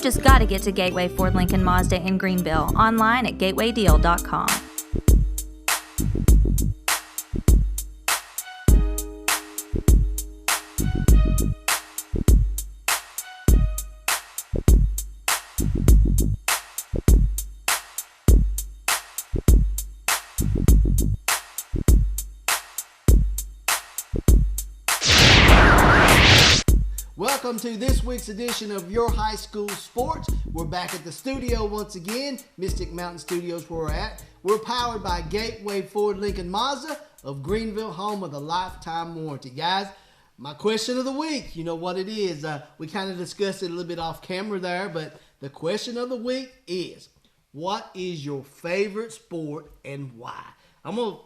You've just got to get to Gateway Ford Lincoln Mazda in Greenville, online at gatewaydeal.com. Welcome to this week's edition of Your High School Sports. We're back at the studio once again, Mystic Mountain Studios where we're at. We're powered by Gateway Ford Lincoln Mazda of Greenville, home of the lifetime warranty. Guys, my question of the week, you know what it is. We kind of discussed it a little bit off camera there, but the question of the week is, what is your favorite sport and why? I'm going to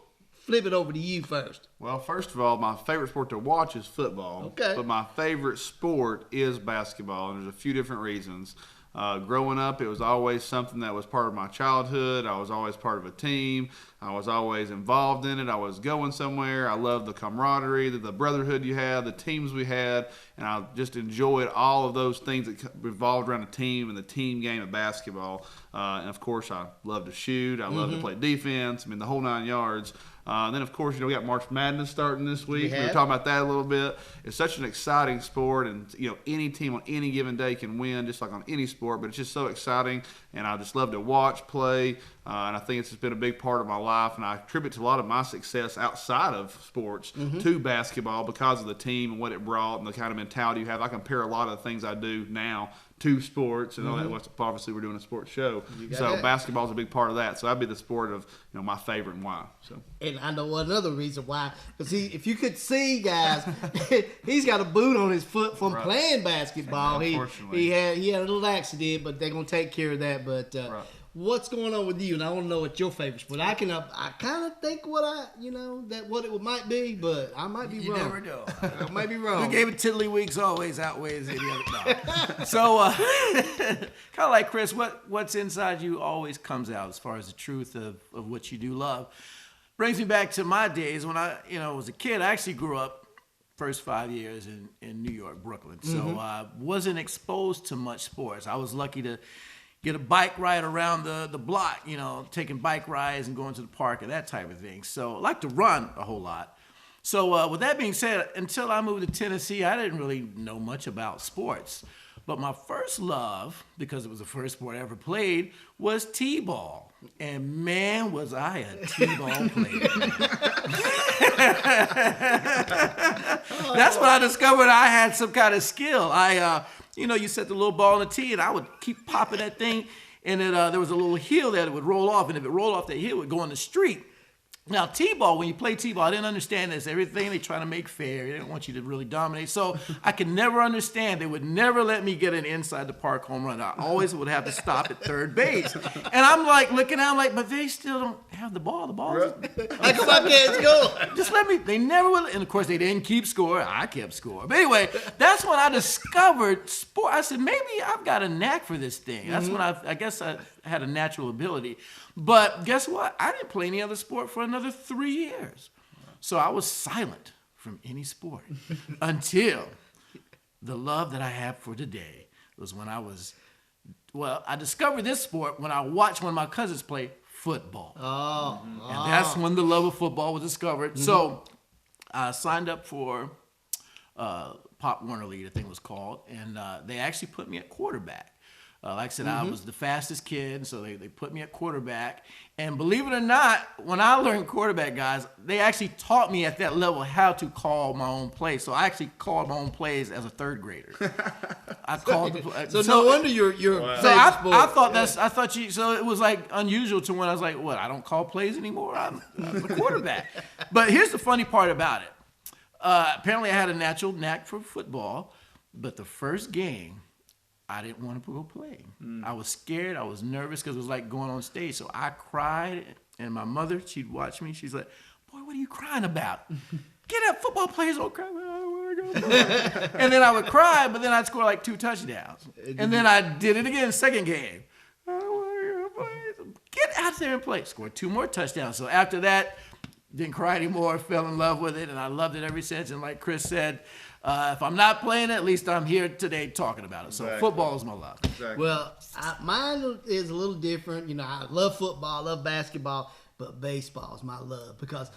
flip it over to you first. Well, first of all, my favorite sport to watch is football. Okay. But my favorite sport is basketball, and there's a few different reasons. Growing up, it was always something that was part of my childhood. I was always part of a team. I was always involved in it. I was going somewhere. I loved the camaraderie, the brotherhood you had, the teams we had, and I just enjoyed all of those things that revolved around a team and the team game of basketball. And, of course, I love to shoot. I love to play defense. I mean, the whole 9 yards. Then, of course, we got March Madness starting this week. We were talking about that a little bit. It's such an exciting sport, and, any team on any given day can win, just like on any sport, but it's just so exciting, and I just love to watch, play, and I think it's just been a big part of my life, and I attribute a lot of my success outside of sports to basketball because of the team and what it brought and the kind of mentality you have. I compare a lot of the things I do now to sports, and all that. Obviously, we're doing a sports show, so basketball is a big part of that. So that'd be the sport of my favorite and why. So, and I know another reason why, because if you could see, guys, he's got a boot on his foot from playing basketball. He had a little accident, but they're gonna take care of that. But what's going on with you? And I want to know what your favorite sport. I kind of think what it might be, but I might be wrong. You never know. I might be wrong. The game of Tiddlywinks always outweighs any other. No. So, kind of like Chris, what's inside you always comes out as far as the truth of what you do love. Brings me back to my days when I was a kid. I actually grew up first 5 years in New York, Brooklyn. So I wasn't exposed to much sports. I was lucky to get a bike ride around the block, taking bike rides and going to the park and that type of thing. So I like to run a whole lot. So with that being said, until I moved to Tennessee, I didn't really know much about sports. But my first love, because it was the first sport I ever played, was T-ball. And man, was I a T-ball player. That's when I discovered I had some kind of skill. You set the little ball on the tee, and I would keep popping that thing, and there was a little hill that it would roll off, and if it rolled off that hill, it would go in the street. Now, T-ball, when you play T-ball, I didn't understand this. Everything they try to make fair. They didn't want you to really dominate. So I could never understand. They would never let me get an inside the park home run. I always would have to stop at third base. And I'm like looking out, but they still don't have the ball. The ball is... I come up there and go. Just let me... They never would... And, of course, they didn't keep score. I kept score. But anyway, that's when I discovered sport. I said, maybe I've got a knack for this thing. That's when I guess I had a natural ability. But guess what? I didn't play any other sport for another 3 years. So I was silent from any sport until the love that I have for today was when I discovered this sport when I watched one of my cousins play football. And that's when the love of football was discovered. So I signed up for Pop Warner League, I think it was called, and they actually put me at quarterback. Like I said, I was the fastest kid, so they put me at quarterback. And believe it or not, when I learned quarterback, guys, they actually taught me at that level how to call my own plays. So I actually called my own plays as a third grader. I called the play. So no wonder you're wow. So I thought so it was like unusual to when I was like, what, I don't call plays anymore? I'm a quarterback. But here's the funny part about it. Apparently I had a natural knack for football, but the first game, I didn't want to go play. I was scared. I was nervous because it was like going on stage. So I cried, and my mother, she'd watch me. She's like, boy, what are you crying about? Get up, football players don't cry. And then I would cry, but then I'd score like 2 touchdowns. And then I did it again, second game. Get out there and play. Scored 2 more touchdowns. So after that, didn't cry anymore, fell in love with it, and I loved it ever since. And like Chris said, if I'm not playing it, at least I'm here today talking about it. So Exactly. football is my love. Exactly. Well, mine is a little different. You know, I love football, I love basketball, but baseball is my love because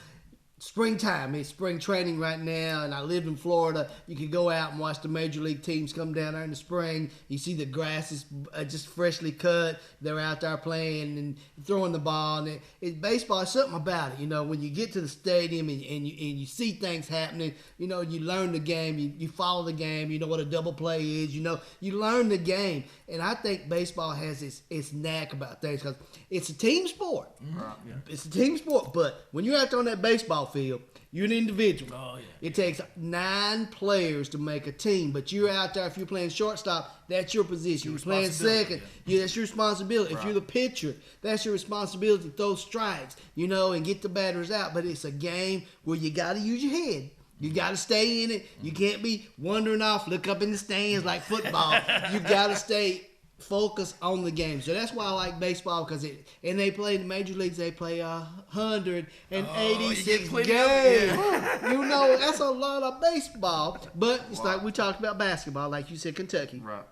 springtime, it's spring training right now, and I live in Florida. You can go out and watch the major league teams come down there in the spring. You see the grass is just freshly cut. They're out there playing and throwing the ball. And baseball is something about it. You know, when you get to the stadium and you see things happening, you know, you learn the game. You follow the game. You know what a double play is. You know, you learn the game. And I think baseball has its knack about things because it's a team sport. Yeah. It's a team sport, but when you're out there on that baseball field, you're an individual. Oh, yeah. It takes 9 players to make a team, but you're out there. If you're playing shortstop, that's your position. You're playing second, that's your responsibility. If you're the pitcher, that's your responsibility to throw strikes, you know, and get the batters out. But it's a game where you got to use your head. You got to stay in it. You can't be wandering off, look up in the stands like football. You got to stay focus on the game. So that's why I like baseball because they play in the major leagues. They play 186 games. You know, that's a lot of baseball. But it's like we talked about basketball, like you said, Kentucky. Right.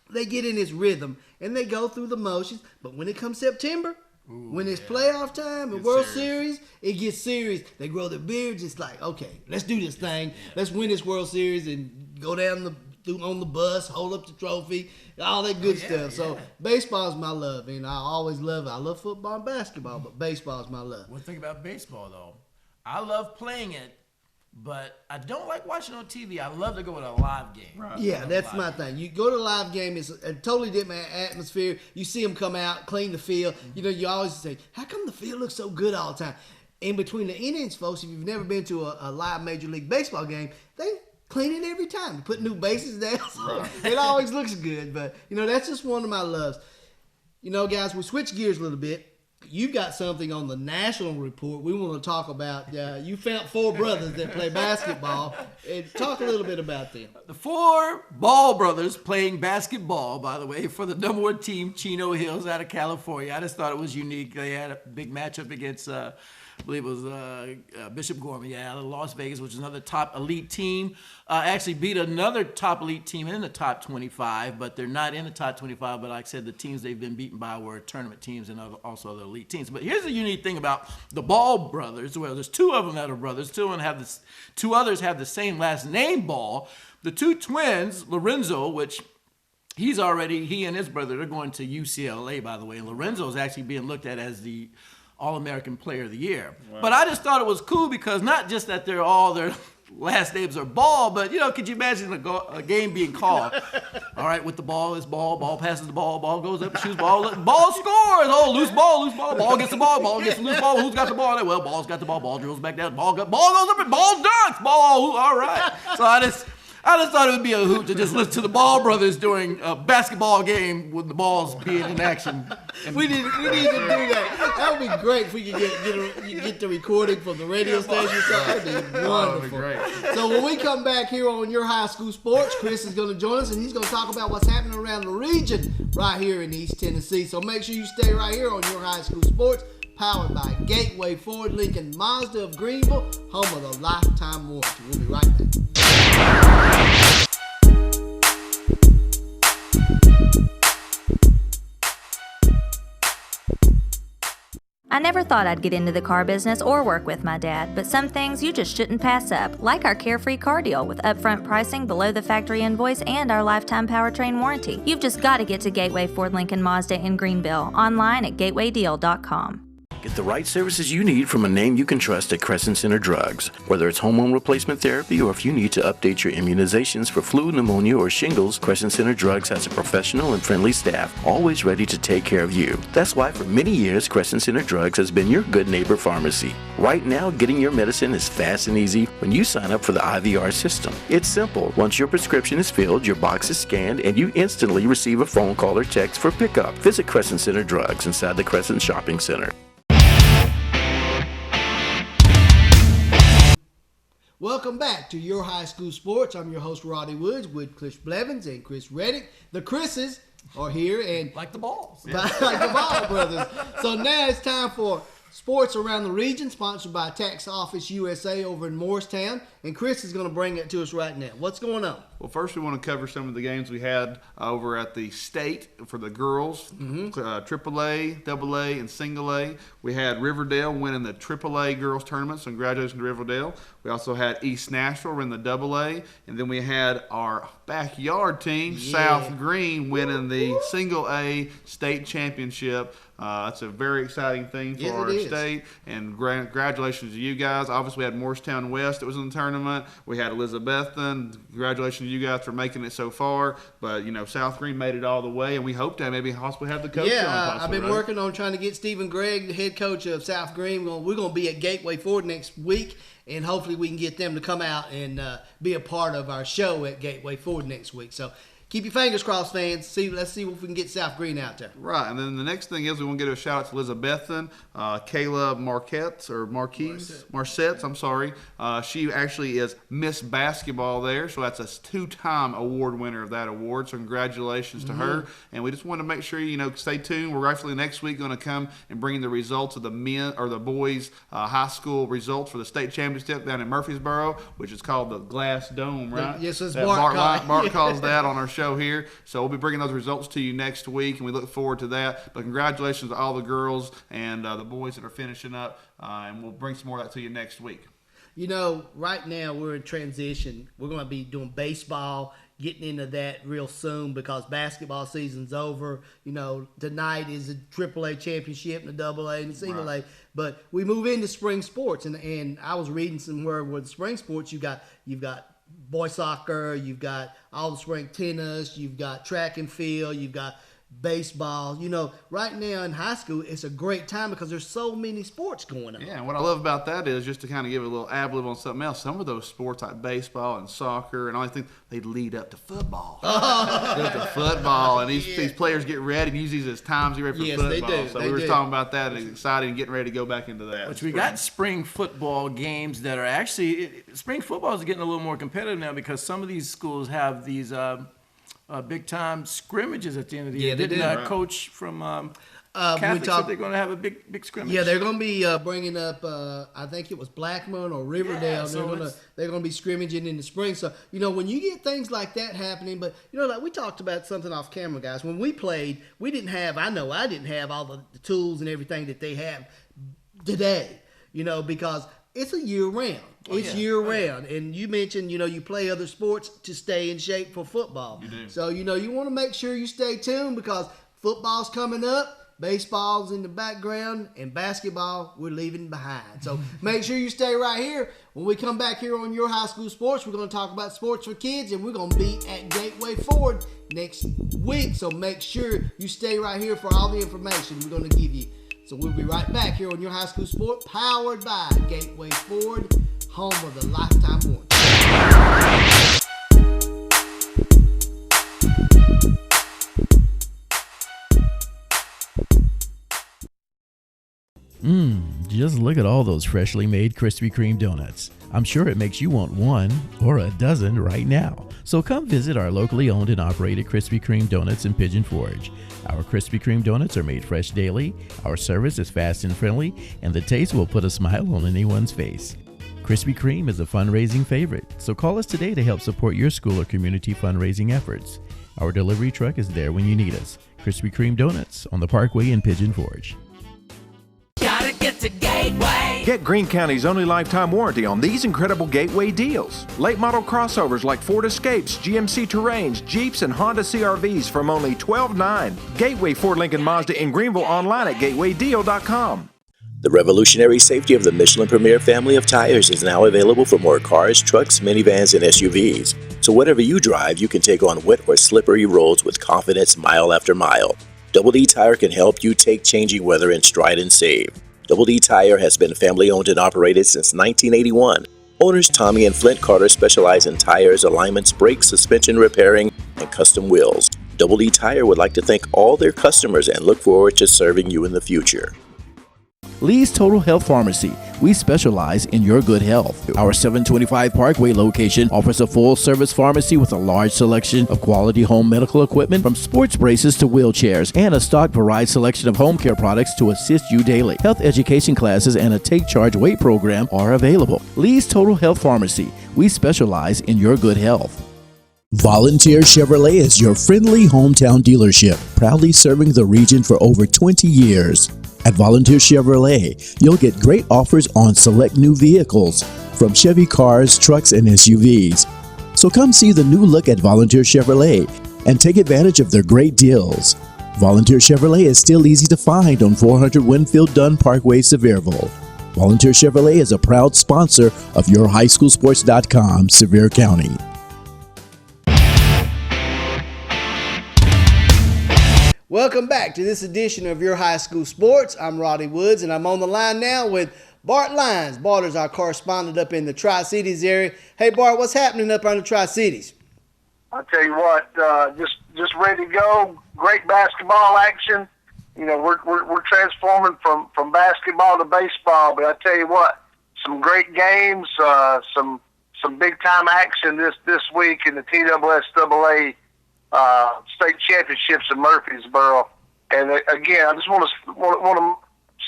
They get in this rhythm and they go through the motions. But when it comes September, when it's playoff time and World Series, it gets serious. They grow their beards. It's like, okay, let's do this thing. Let's win this World Series and go down on the bus, hold up the trophy, all that good stuff. So baseball is my love, and I always love it. I love football and basketball, but baseball is my love. One thing about baseball, though, I love playing it, but I don't like watching on TV. I love to go to a live game. Right. Yeah, that's my thing. You go to a live game, it's a totally different atmosphere. You see them come out, clean the field. You know, you always say, how come the field looks so good all the time? In between the innings, folks, if you've never been to a live Major League Baseball game, they clean it every time. You put new bases down, so it always looks good. But, you know, that's just one of my loves. You know, guys, we switch gears a little bit. You've got something on the national report we want to talk about. You found 4 brothers that play basketball. And talk a little bit about them. The 4 Ball brothers playing basketball, by the way, for the number 1 team, Chino Hills out of California. I just thought it was unique. They had a big matchup against, I believe it was Bishop Gorman, out of Las Vegas, which is another top elite team. Actually beat another top elite team in the top 25, but they're not in the top 25. But like I said, the teams they've been beaten by were tournament teams and also other elite teams. But here's the unique thing about the Ball brothers. Well, there's 2 of them that are brothers. 2 others have the same last name, Ball. The 2 twins, Lorenzo, which he and his brother, they're going to UCLA, by the way. And Lorenzo is actually being looked at as the All-American Player of the Year. Wow. But I just thought it was cool because not just that their last names are Ball, but, you know, could you imagine a game being called? All right, with the ball is ball passes the ball goes up, shoots ball scores. Oh, loose ball, ball gets the ball gets the loose ball. Who's got the ball? Well, ball's got the ball drills back down, ball goes up and ball dunks, all right. So I just thought it would be a hoot to just listen to the Ball brothers during a basketball game with the balls being in action. We need to do that. That would be great if we could get the recording from the radio station. That would be wonderful. Great. So when we come back here on Your High School Sports, Chris is going to join us, and he's going to talk about what's happening around the region right here in East Tennessee. So make sure you stay right here on Your High School Sports, powered by Gateway Ford Lincoln Mazda of Greenville, home of the lifetime warranty. We'll be right back. I never thought I'd get into the car business or work with my dad, but some things you just shouldn't pass up, like our Carefree car deal with upfront pricing below the factory invoice and our lifetime powertrain warranty. You've just got to get to Gateway Ford Lincoln Mazda in Greenville, online at gatewaydeal.com. Get the right services you need from a name you can trust at Crescent Center Drugs. Whether it's hormone replacement therapy or if you need to update your immunizations for flu, pneumonia, or shingles, Crescent Center Drugs has a professional and friendly staff, always ready to take care of you. That's why for many years, Crescent Center Drugs has been your good neighbor pharmacy. Right now, getting your medicine is fast and easy when you sign up for the IVR system. It's simple. Once your prescription is filled, your box is scanned, and you instantly receive a phone call or text for pickup. Visit Crescent Center Drugs inside the Crescent Shopping Center. Welcome back to Your High School Sports. I'm your host, Roddy Woods, with Chris Blevins and Chris Reddick. The Chris's are here, and Like the Balls. like the Ball brothers. So now it's time for sports around the region, sponsored by Tax Office USA over in Morristown. And Chris is going to bring it to us right now. What's going on? Well, first we want to cover some of the games we had over at the state for the girls, AAA, AA, and Single A. We had Riverdale winning the AAA girls tournament, so congratulations to Riverdale. We also had East Nashville winning the AA, and then we had our backyard team, South Green, winning the Single A state championship. That's a very exciting thing for our state, and congratulations to you guys. Obviously, we had Morristown West that was in the tournament. We had Elizabethton. Congratulations to you guys for making it so far. But, South Green made it all the way, and we hope to maybe possibly have the coach on. I've been working on trying to get Stephen Gregg, the head coach of South Green. We're going to be at Gateway Ford next week, and hopefully we can get them to come out and be a part of our show at Gateway Ford next week. So keep your fingers crossed, fans. Let's see if we can get South Green out there. Right, and then the next thing is we want to give a shout out to Elizabethton, Kayla Marsetts. I'm sorry. She actually is Miss Basketball there, so that's a 2-time award winner of that award. So congratulations to her. And we just want to make sure stay tuned. We're rightfully next week going to come and bring the results of the men or the boys high school results for the state championship down in Murfreesboro, which is called the Glass Dome, right? Yes, it's Bart calls that on our show here. So we'll be bringing those results to you next week, and we look forward to that. But congratulations to all the girls and the boys that are finishing up, and we'll bring some more of that to you next week. Right now we're in transition. We're going to be doing baseball, getting into that real soon because basketball season's over. Tonight is a AAA championship and a AA and a Single A. But we move into spring sports, and I was reading somewhere with spring sports you've got boy soccer, you've got all the spring tennis, you've got track and field, you've got baseball. Right now in high school, it's a great time because there's so many sports going on. Yeah, and what I love about that is just to kind of give a little ad-lib on something else. Some of those sports like baseball and soccer and all these things, they lead up to football. And these players get ready and use these as times you ready for football. They do. So we were talking about that and it's exciting and getting ready to go back into that. Which we got spring football games that are actually spring football is getting a little more competitive now because some of these schools have these big-time scrimmages at the end of the year. Didn't Coach from Catholic said they're going to have a big scrimmage? Yeah, they're going to be bringing up, I think it was Blackman or Riverdale. Yeah, they're going to be scrimmaging in the spring. So, when you get things like that happening, but, like we talked about something off camera, guys. When we played, I didn't have all the tools and everything that they have today, because it's a year-round. Year-round. And you mentioned, you play other sports to stay in shape for football. You do. So, you want to make sure you stay tuned because football's coming up, baseball's in the background, and basketball we're leaving behind. So make sure you stay right here. When we come back here on Your High School Sports, we're going to talk about sports for kids, and we're going to be at Gateway Ford next week. So make sure you stay right here for all the information we're going to give you. So we'll be right back here on Your High School Sport, powered by Gateway Ford, home of the lifetime warranty. Just look at all those freshly made Krispy Kreme donuts. I'm sure it makes you want one or a dozen right now. So come visit our locally owned and operated Krispy Kreme donuts in Pigeon Forge. Our Krispy Kreme donuts are made fresh daily, our service is fast and friendly, and the taste will put a smile on anyone's face. Krispy Kreme is a fundraising favorite, so call us today to help support your school or community fundraising efforts. Our delivery truck is there when you need us. Krispy Kreme Donuts on the Parkway in Pigeon Forge. Gotta get to Gateway. Get Greene County's only lifetime warranty on these incredible Gateway deals. Late model crossovers like Ford Escapes, GMC Terrains, Jeeps, and Honda CRVs from only $12,900. Gateway Ford Lincoln Mazda in Greenville online at gatewaydeal.com. The revolutionary safety of the Michelin Premier family of tires is now available for more cars, trucks, minivans, and SUVs. So whatever you drive, you can take on wet or slippery roads with confidence mile after mile. Double D Tire can help you take changing weather in stride and save. Double D Tire has been family owned and operated since 1981. Owners Tommy and Flint Carter specialize in tires, alignments, brakes, suspension repairing, and custom wheels. Double D Tire would like to thank all their customers and look forward to serving you in the future. Lee's Total Health Pharmacy, We specialize in your good health. Our 725 Parkway location offers a full-service pharmacy with a large selection of quality home medical equipment from sports braces to wheelchairs and a stocked varied selection of home care products to assist you daily. Health education classes and a Take Charge Weight program are available. Lee's Total Health Pharmacy. We specialize in your good health. Volunteer Chevrolet is your friendly hometown dealership, proudly serving the region for over 20 years. At Volunteer Chevrolet, you'll get great offers on select new vehicles, from Chevy cars, trucks, and SUVs. So come see the new look at Volunteer Chevrolet and take advantage of their great deals. Volunteer Chevrolet is still easy to find on 400 Winfield Dunn Parkway, Sevierville. Volunteer Chevrolet is a proud sponsor of YourHighSchoolSports.com, Sevier County. Welcome back to this edition of Your High School Sports. I'm Roddy Woods, and I'm on the line now with Bart Lyons. Bart is our correspondent up in the Tri-Cities area. Hey, Bart, what's happening up in the Tri-Cities? I'll tell you what, just ready to go. Great basketball action. You know, we're transforming from basketball to baseball. But I tell you what, some great games, some big time action this week in the TSSAA state championships in Murfreesboro. And again, I just want to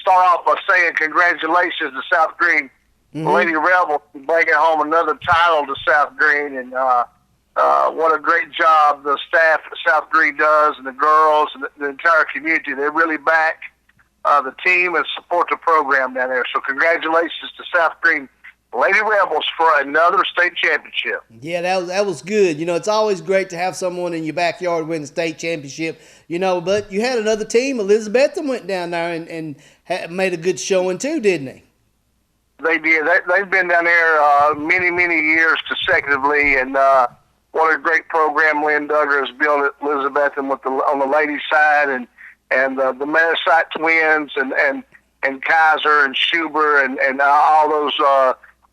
start off by saying congratulations to South Green. Lady Rebel bringing home another title to South Green, and what a great job the staff at South Green does, and the girls and the entire community. They really back the team and support the program down there. So congratulations to South Green Lady Rebels for another state championship. Yeah, that was good. You know, it's always great to have someone in your backyard win the state championship. You know, but you had another team. Elizabethton went down there and made a good showing too, didn't they? They did. They've been down there many years consecutively, and what a great program Lynn Duggar has built at Elizabethton on the ladies' side, and the Metasite twins and Kaiser and Schuber and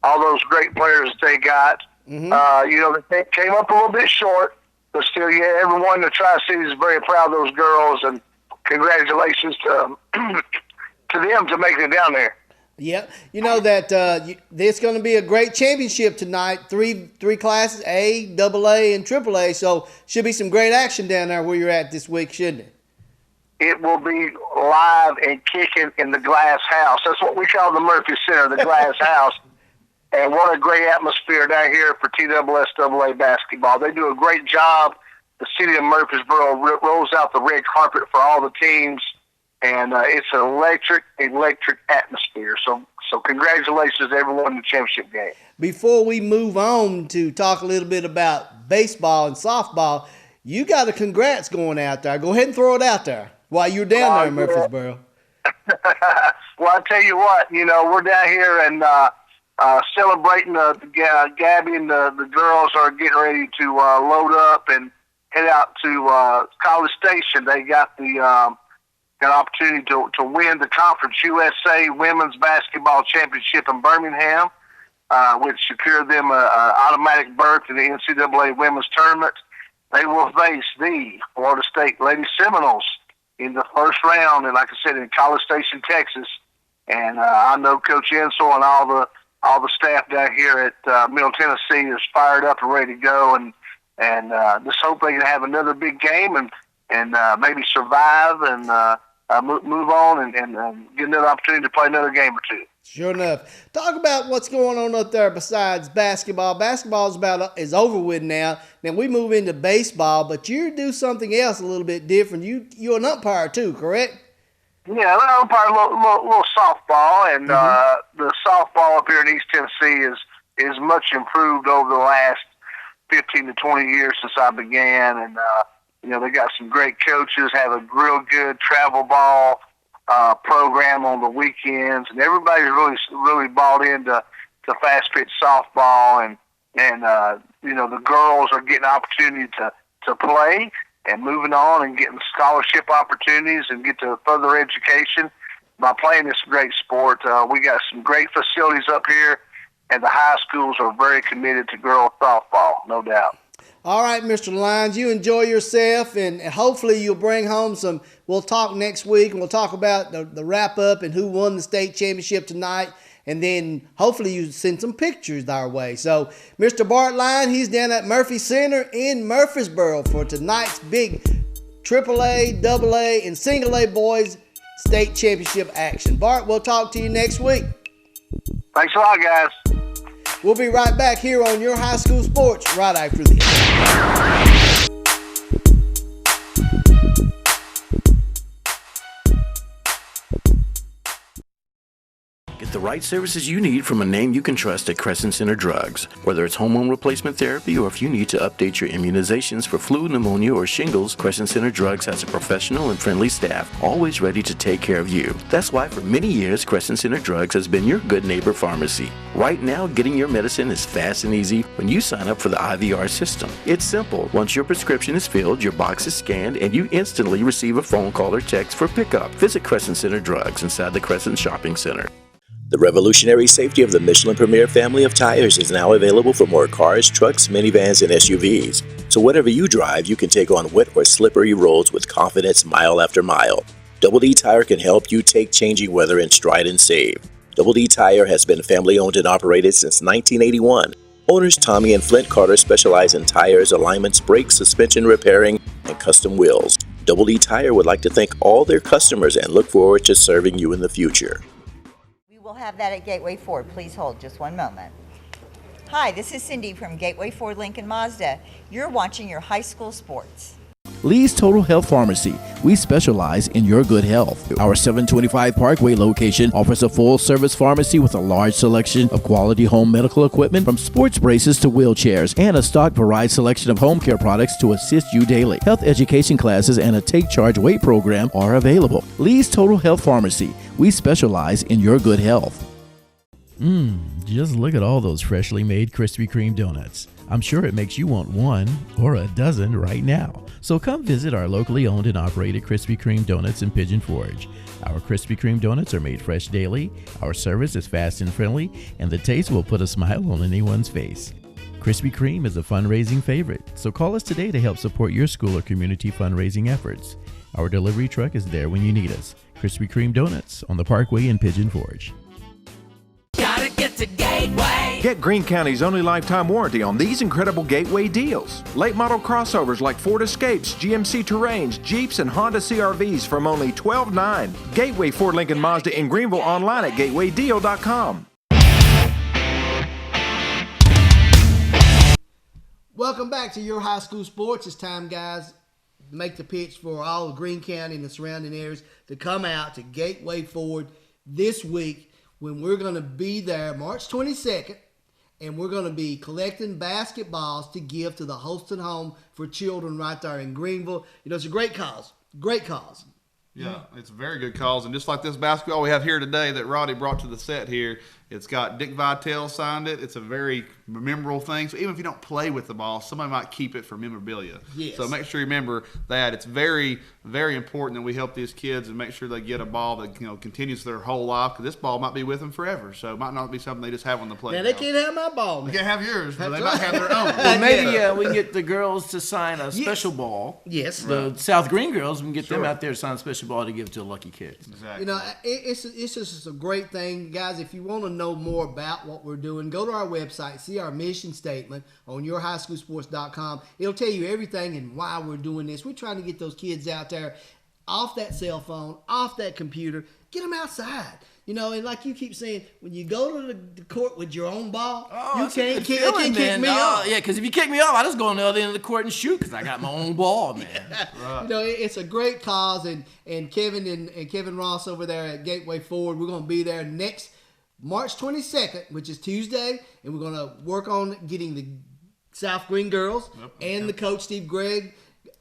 all those great players that they got. You know, they came up a little bit short, but still, yeah, everyone in the Tri-Cities is very proud of those girls, and congratulations to them to making it down there. Yeah, you know that there's going to be a great championship tonight. Three classes, A, AA, and AAA. So should be some great action down there where you're at this week, shouldn't it? It will be live and kicking in the Glass House. That's what we call the Murphy Center, the Glass House. And what a great atmosphere down here for TSSAA basketball. They do a great job. The city of Murfreesboro rolls out the red carpet for all the teams. And it's an electric atmosphere. So congratulations to everyone in the championship game. Before we move on to talk a little bit about baseball and softball, you got a congrats going out there. Go ahead and throw it out there while you're down there in Murfreesboro. Well, I tell you what, you know, we're down here and celebrating Gabby and the girls are getting ready to load up and head out to College Station. They got the got an opportunity to win the Conference USA Women's Basketball Championship in Birmingham, which secured them an automatic berth in the NCAA Women's Tournament. They will face the Florida State Lady Seminoles in the first round, and like I said, in College Station, Texas. And I know Coach Ensel and all the staff down here at Middle Tennessee is fired up and ready to go, and just hope they can have another big game and maybe survive and move on and get another opportunity to play another game or two. Sure enough. Talk about what's going on up there besides basketball. Basketball is over with now. Then we move into baseball, but you do something else a little bit different. You're an umpire too, correct? Yeah, I umpire a little softball, and the softball up here in East Tennessee is much improved over the last 15 to 20 years since I began, and you know, they got some great coaches, have a real good travel ball program on the weekends, and everybody's really bought into fast pitch softball, and you know, the girls are getting opportunity to play and moving on and getting scholarship opportunities and get to further education by playing this great sport. We got some great facilities up here, and the high schools are very committed to girls softball, no doubt. All right, Mr. Lyons, you enjoy yourself, and hopefully you'll bring home some. We'll talk next week, and we'll talk about the wrap-up and who won the state championship tonight, and then hopefully you send some pictures our way. So, Mr. Bart Lyons, he's down at Murphy Center in Murfreesboro for tonight's big AAA, AA, and Single A boys state championship action. Bart, we'll talk to you next week. Thanks a lot, guys. We'll be right back here on Your High School Sports right after this. Get the right services you need from a name you can trust at Crescent Center Drugs. Whether it's hormone replacement therapy or if you need to update your immunizations for flu, pneumonia, or shingles, Crescent Center Drugs has a professional and friendly staff, always ready to take care of you. That's why for many years, Crescent Center Drugs has been your good neighbor pharmacy. Right now, getting your medicine is fast and easy when you sign up for the IVR system. It's simple. Once your prescription is filled, your box is scanned, and you instantly receive a phone call or text for pickup. Visit Crescent Center Drugs inside the Crescent Shopping Center. The revolutionary safety of the Michelin Premier family of tires is now available for more cars, trucks, minivans, and SUVs. So whatever you drive, you can take on wet or slippery roads with confidence mile after mile. Double D Tire can help you take changing weather in stride and save. Double D Tire has been family owned and operated since 1981. Owners Tommy and Flint Carter specialize in tires, alignments, brakes, suspension repairing, and custom wheels. Double D Tire would like to thank all their customers and look forward to serving you in the future. We'll have that at Gateway Ford. Please hold just one moment. Hi, this is Cindy from Gateway Ford Lincoln Mazda. You're watching Your High School Sports. Lee's Total Health Pharmacy. We specialize in your good health. Our 725 Parkway location offers a full-service pharmacy with a large selection of quality home medical equipment from sports braces to wheelchairs and a stock varied selection of home care products to assist you daily. Health education classes and a Take Charge Weight program are available. Lee's Total Health Pharmacy. We specialize in your good health. Just look at all those freshly made Krispy Kreme donuts. I'm sure it makes you want one or a dozen right now. So come visit our locally owned and operated Krispy Kreme donuts in Pigeon Forge. Our Krispy Kreme donuts are made fresh daily, our service is fast and friendly, and the taste will put a smile on anyone's face. Krispy Kreme is a fundraising favorite, so call us today to help support your school or community fundraising efforts. Our delivery truck is there when you need us. Krispy Kreme Donuts on the Parkway in Pigeon Forge. Gotta get to Gateway. Get Greene County's only lifetime warranty on these incredible Gateway deals. Late model crossovers like Ford Escapes, GMC Terrains, Jeeps, and Honda CRVs from only $12,900. Gateway Ford Lincoln Mazda in Greenville, online at gatewaydeal.com. Welcome back to Your High School Sports. It's time, guys, to make the pitch for all of Greene County and the surrounding areas to come out to Gateway Ford this week when we're going to be there March 22nd, and we're going to be collecting basketballs to give to the Holston Home for Children right there in Greenville. You know, it's a great cause. Great cause. Yeah, it's a very good cause. And just like this basketball we have here today that Roddy brought to the set here, it's got Dick Vitale signed it. It's a very memorable thing. So even if you don't play with the ball, somebody might keep it for memorabilia. Yes. So make sure you remember that. It's very, very important that we help these kids and make sure they get a ball that continues their whole life, because this ball might be with them forever. So it might not be something they just have on the playground. Now, they can't have my ball. They can't have yours, but they That's might right. have their own. Well, maybe we can get the girls to sign a special ball. Yes. The South Green girls, we can get them out there to sign a special ball to give to lucky kids. Exactly. You know, it's just a great thing. Guys, if you want to know more about what we're doing, go to our website, see our mission statement on yourhighschoolsports.com. It'll tell you everything and why we're doing this. We're trying to get those kids out there off that cell phone, off that computer, get them outside. You know, and like you keep saying, when you go to the court with your own ball, you can't kick me off. Yeah, because if you kick me off, I just go on the other end of the court and shoot because I got my own ball, man. You know, it's a great cause, and Kevin and Kevin Ross over there at Gateway Ford, we're going to be there next March 22nd, which is Tuesday, and we're going to work on getting the South Green girls and the coach, Steve Gregg.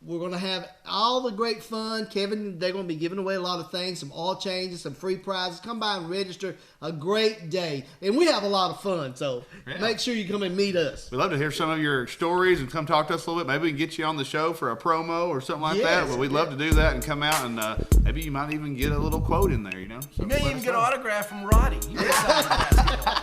We're going to have all the great fun. Kevin, they're going to be giving away a lot of things, some oil changes, some free prizes. Come by and register. A great day. And we have a lot of fun, so make sure you come and meet us. We'd love to hear some of your stories and come talk to us a little bit. Maybe we can get you on the show for a promo or something like that. But we'd love to do that and come out, and maybe you might even get a little quote in there, you know? So You may even get an autograph from Roddy. You may sign the basketball.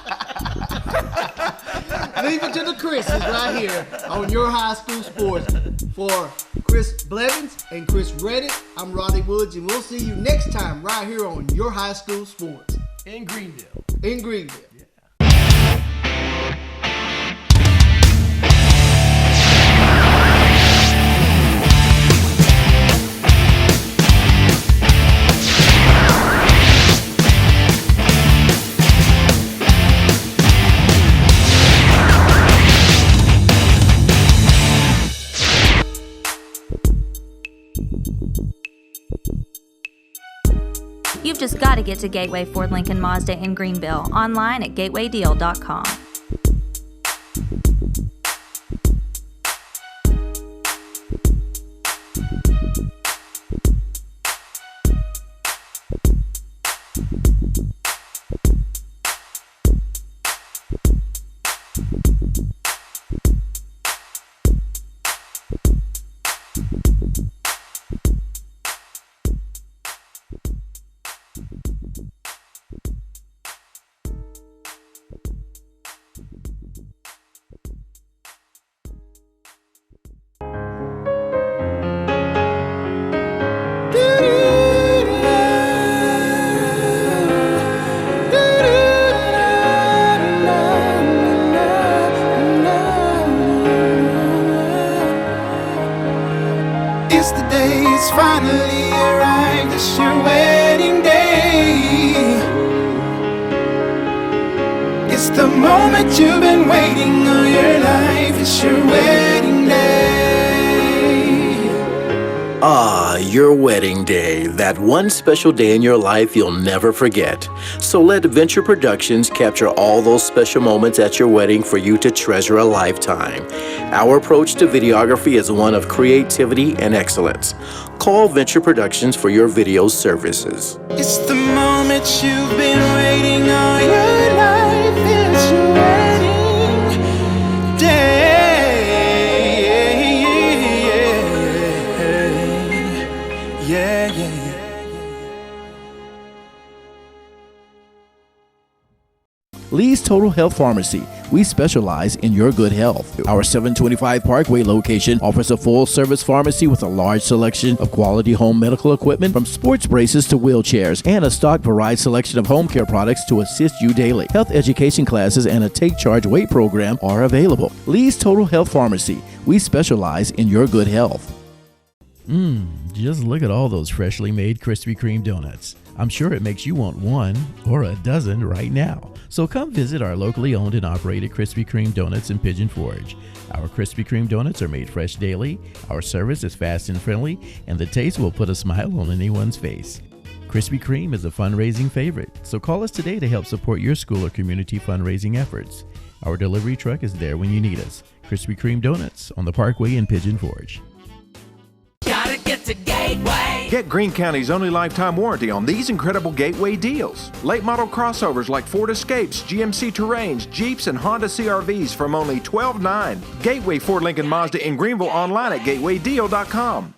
Leave it to the Chris's right here on Your High School Sports. For Chris Blevins and Chris Reddick, I'm Roddy Woods, and we'll see you next time right here on Your High School Sports. In Greenville. In Greenville. You've just got to get to Gateway Ford Lincoln Mazda in Greenville, online at gatewaydeal.com. It's the day, it's finally arrived, it's your wedding day. It's the moment you've been waiting all your life, it's your wedding day. Ah, your wedding day, that one special day in your life you'll never forget. So let Venture Productions capture all those special moments at your wedding for you to treasure a lifetime. Our approach to videography is one of creativity and excellence. Call Venture Productions for your video services. It's the moment you've been waiting all your life, it's your wedding day. Yeah, yeah, yeah. Lee's Total Health Pharmacy. We specialize in your good health. Our 725 Parkway location offers a full-service pharmacy with a large selection of quality home medical equipment, from sports braces to wheelchairs, and a stock varied selection of home care products to assist you daily. Health education classes and a Take Charge weight program are available. Lee's Total Health Pharmacy. We specialize in your good health. Just look at all those freshly made Krispy Kreme donuts. I'm sure it makes you want one or a dozen right now. So come visit our locally owned and operated Krispy Kreme donuts in Pigeon Forge. Our Krispy Kreme donuts are made fresh daily, our service is fast and friendly, and the taste will put a smile on anyone's face. Krispy Kreme is a fundraising favorite, so call us today to help support your school or community fundraising efforts. Our delivery truck is there when you need us. Krispy Kreme Donuts on the Parkway in Pigeon Forge. Gotta get to Gateway. Get Greene County's only lifetime warranty on these incredible Gateway deals. Late model crossovers like Ford Escapes, GMC Terrains, Jeeps, and Honda CRVs from only $12,900. Gateway Ford Lincoln Mazda in Greenville, online at gatewaydeal.com.